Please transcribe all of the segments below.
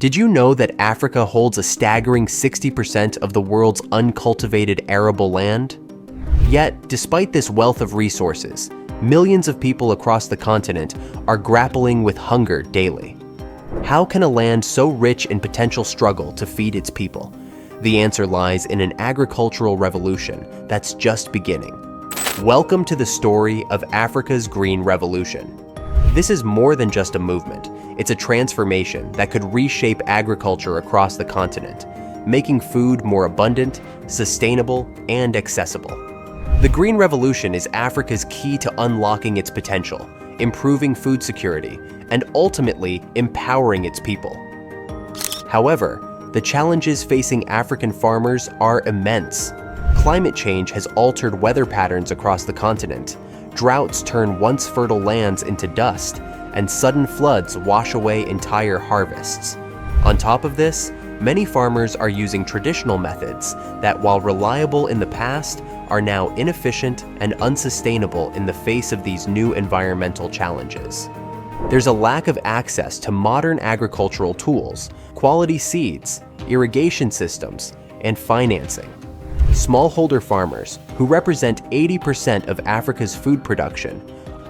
Did you know that Africa holds a staggering 60% of the world's uncultivated arable land? Yet, despite this wealth of resources, millions of people across the continent are grappling with hunger daily. How can a land so rich in potential struggle to feed its people? The answer lies in an agricultural revolution that's just beginning. Welcome to the story of Africa's Green Revolution. This is more than just a movement. It's a transformation that could reshape agriculture across the continent, making food more abundant, sustainable, and accessible. The Green Revolution is Africa's key to unlocking its potential, improving food security, and ultimately empowering its people. However, the challenges facing African farmers are immense. Climate change has altered weather patterns across the continent. Droughts turn once fertile lands into dust, and sudden floods wash away entire harvests. On top of this, many farmers are using traditional methods that, while reliable in the past, are now inefficient and unsustainable in the face of these new environmental challenges. There's a lack of access to modern agricultural tools, quality seeds, irrigation systems, and financing. Smallholder farmers, who represent 80% of Africa's food production,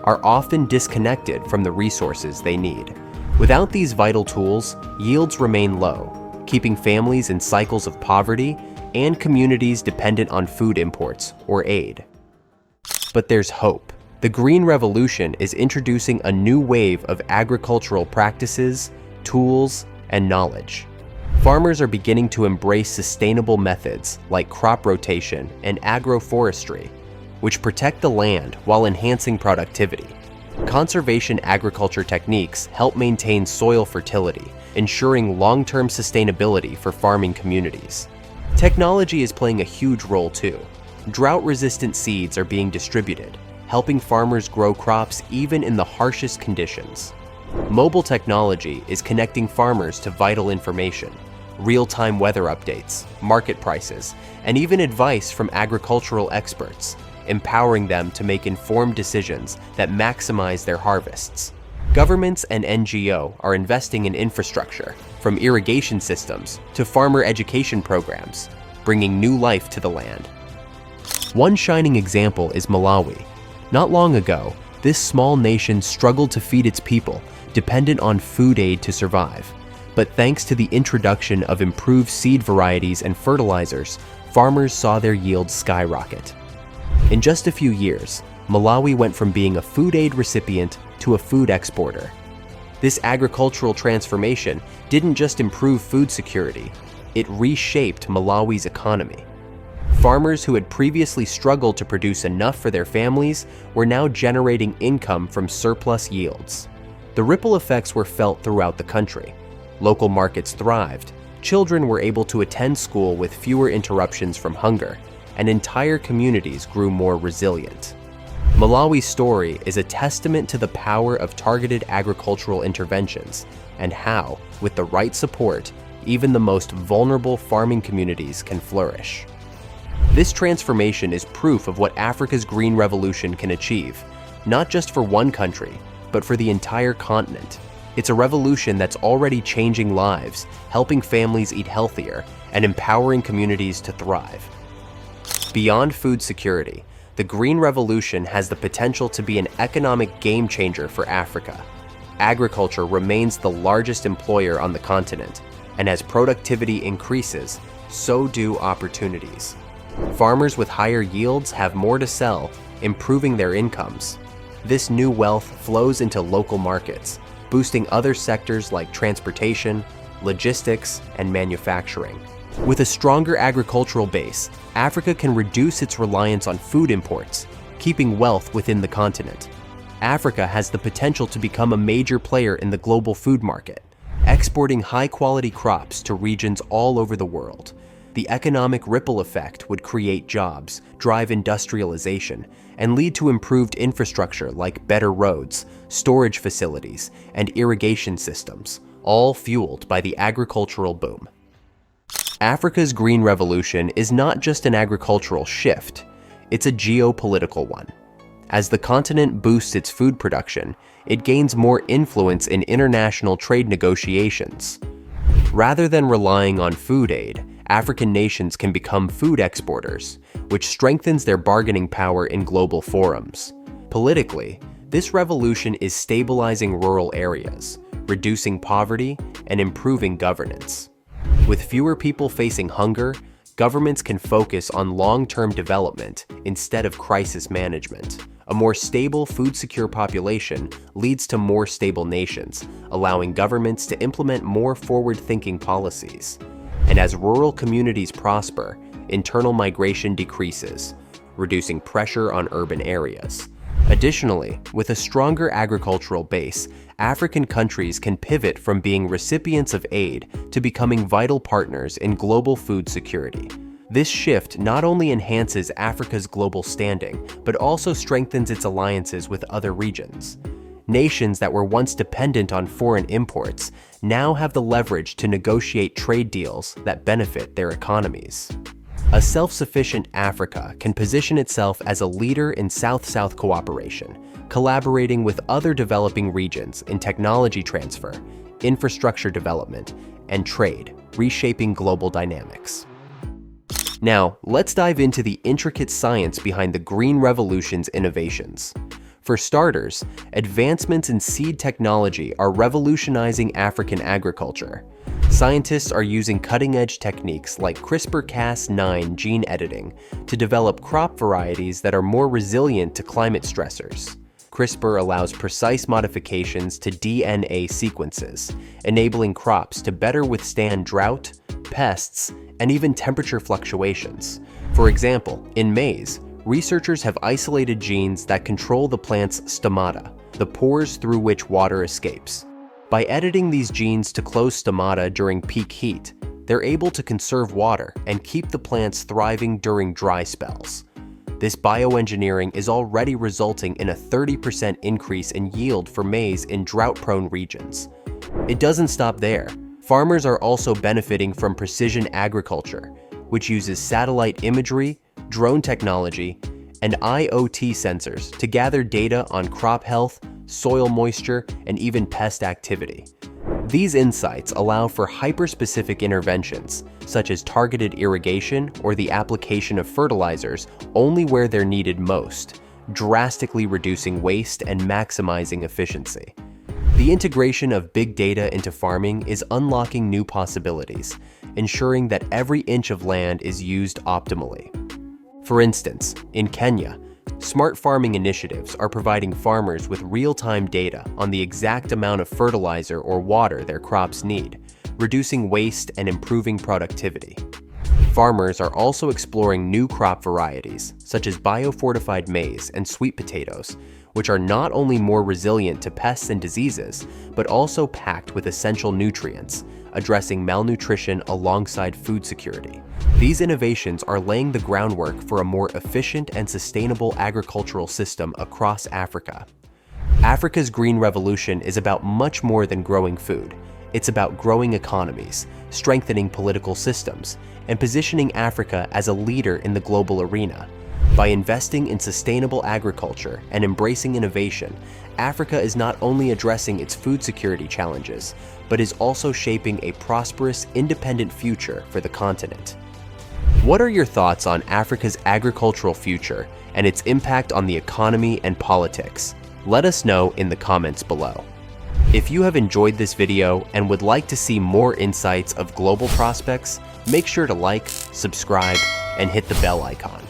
are often disconnected from the resources they need. Without these vital tools, yields remain low, keeping families in cycles of poverty and communities dependent on food imports or aid. But there's hope. The Green Revolution is introducing a new wave of agricultural practices, tools, and knowledge. Farmers are beginning to embrace sustainable methods like crop rotation and agroforestry, which protect the land while enhancing productivity. Conservation agriculture techniques help maintain soil fertility, ensuring long-term sustainability for farming communities. Technology is playing a huge role too. Drought-resistant seeds are being distributed, helping farmers grow crops even in the harshest conditions. Mobile technology is connecting farmers to vital information, real-time weather updates, market prices, and even advice from agricultural experts, empowering them to make informed decisions that maximize their harvests. Governments and NGOs are investing in infrastructure, from irrigation systems to farmer education programs, bringing new life to the land. One shining example is Malawi. Not long ago, this small nation struggled to feed its people, dependent on food aid to survive. But thanks to the introduction of improved seed varieties and fertilizers, farmers saw their yields skyrocket. In just a few years, Malawi went from being a food aid recipient to a food exporter. This agricultural transformation didn't just improve food security, it reshaped Malawi's economy. Farmers who had previously struggled to produce enough for their families were now generating income from surplus yields. The ripple effects were felt throughout the country. Local markets thrived, children were able to attend school with fewer interruptions from hunger, and entire communities grew more resilient. Malawi's story is a testament to the power of targeted agricultural interventions and how, with the right support, even the most vulnerable farming communities can flourish. This transformation is proof of what Africa's Green Revolution can achieve, not just for one country, but for the entire continent. It's a revolution that's already changing lives, helping families eat healthier, and empowering communities to thrive. Beyond food security, the Green Revolution has the potential to be an economic game changer for Africa. Agriculture remains the largest employer on the continent, and as productivity increases, so do opportunities. Farmers with higher yields have more to sell, improving their incomes. This new wealth flows into local markets, boosting other sectors like transportation, logistics, and manufacturing. With a stronger agricultural base, Africa can reduce its reliance on food imports, keeping wealth within the continent. Africa has the potential to become a major player in the global food market, exporting high-quality crops to regions all over the world. The economic ripple effect would create jobs, drive industrialization, and lead to improved infrastructure like better roads, storage facilities, and irrigation systems, all fueled by the agricultural boom. Africa's Green Revolution is not just an agricultural shift, it's a geopolitical one. As the continent boosts its food production, it gains more influence in international trade negotiations. Rather than relying on food aid, African nations can become food exporters, which strengthens their bargaining power in global forums. Politically, this revolution is stabilizing rural areas, reducing poverty, and improving governance. With fewer people facing hunger, governments can focus on long-term development instead of crisis management. A more stable, food-secure population leads to more stable nations, allowing governments to implement more forward-thinking policies. And as rural communities prosper, internal migration decreases, reducing pressure on urban areas. Additionally, with a stronger agricultural base, African countries can pivot from being recipients of aid to becoming vital partners in global food security. This shift not only enhances Africa's global standing, but also strengthens its alliances with other regions. Nations that were once dependent on foreign imports now have the leverage to negotiate trade deals that benefit their economies. A self-sufficient Africa can position itself as a leader in South-South cooperation, collaborating with other developing regions in technology transfer, infrastructure development, and trade, reshaping global dynamics. Now, let's dive into the intricate science behind the Green Revolution's innovations. For starters, advancements in seed technology are revolutionizing African agriculture. Scientists are using cutting-edge techniques like CRISPR-Cas9 gene editing to develop crop varieties that are more resilient to climate stressors. CRISPR allows precise modifications to DNA sequences, enabling crops to better withstand drought, pests, and even temperature fluctuations. For example, in maize, researchers have isolated genes that control the plant's stomata, the pores through which water escapes. By editing these genes to close stomata during peak heat, they're able to conserve water and keep the plants thriving during dry spells. This bioengineering is already resulting in a 30% increase in yield for maize in drought-prone regions. It doesn't stop there. Farmers are also benefiting from precision agriculture, which uses satellite imagery, drone technology, and IoT sensors to gather data on crop health, soil moisture, and even pest activity. These insights allow for hyper-specific interventions, such as targeted irrigation or the application of fertilizers only where they're needed most, drastically reducing waste and maximizing efficiency. The integration of big data into farming is unlocking new possibilities, ensuring that every inch of land is used optimally. For instance, in Kenya, smart farming initiatives are providing farmers with real-time data on the exact amount of fertilizer or water their crops need, reducing waste and improving productivity. Farmers are also exploring new crop varieties, such as biofortified maize and sweet potatoes, which are not only more resilient to pests and diseases, but also packed with essential nutrients, addressing malnutrition alongside food security. These innovations are laying the groundwork for a more efficient and sustainable agricultural system across Africa. Africa's Green Revolution is about much more than growing food. It's about growing economies, strengthening political systems, and positioning Africa as a leader in the global arena. By investing in sustainable agriculture and embracing innovation, Africa is not only addressing its food security challenges, but is also shaping a prosperous, independent future for the continent. What are your thoughts on Africa's agricultural future and its impact on the economy and politics? Let us know in the comments below. If you have enjoyed this video and would like to see more insights of global prospects, make sure to like, subscribe, and hit the bell icon.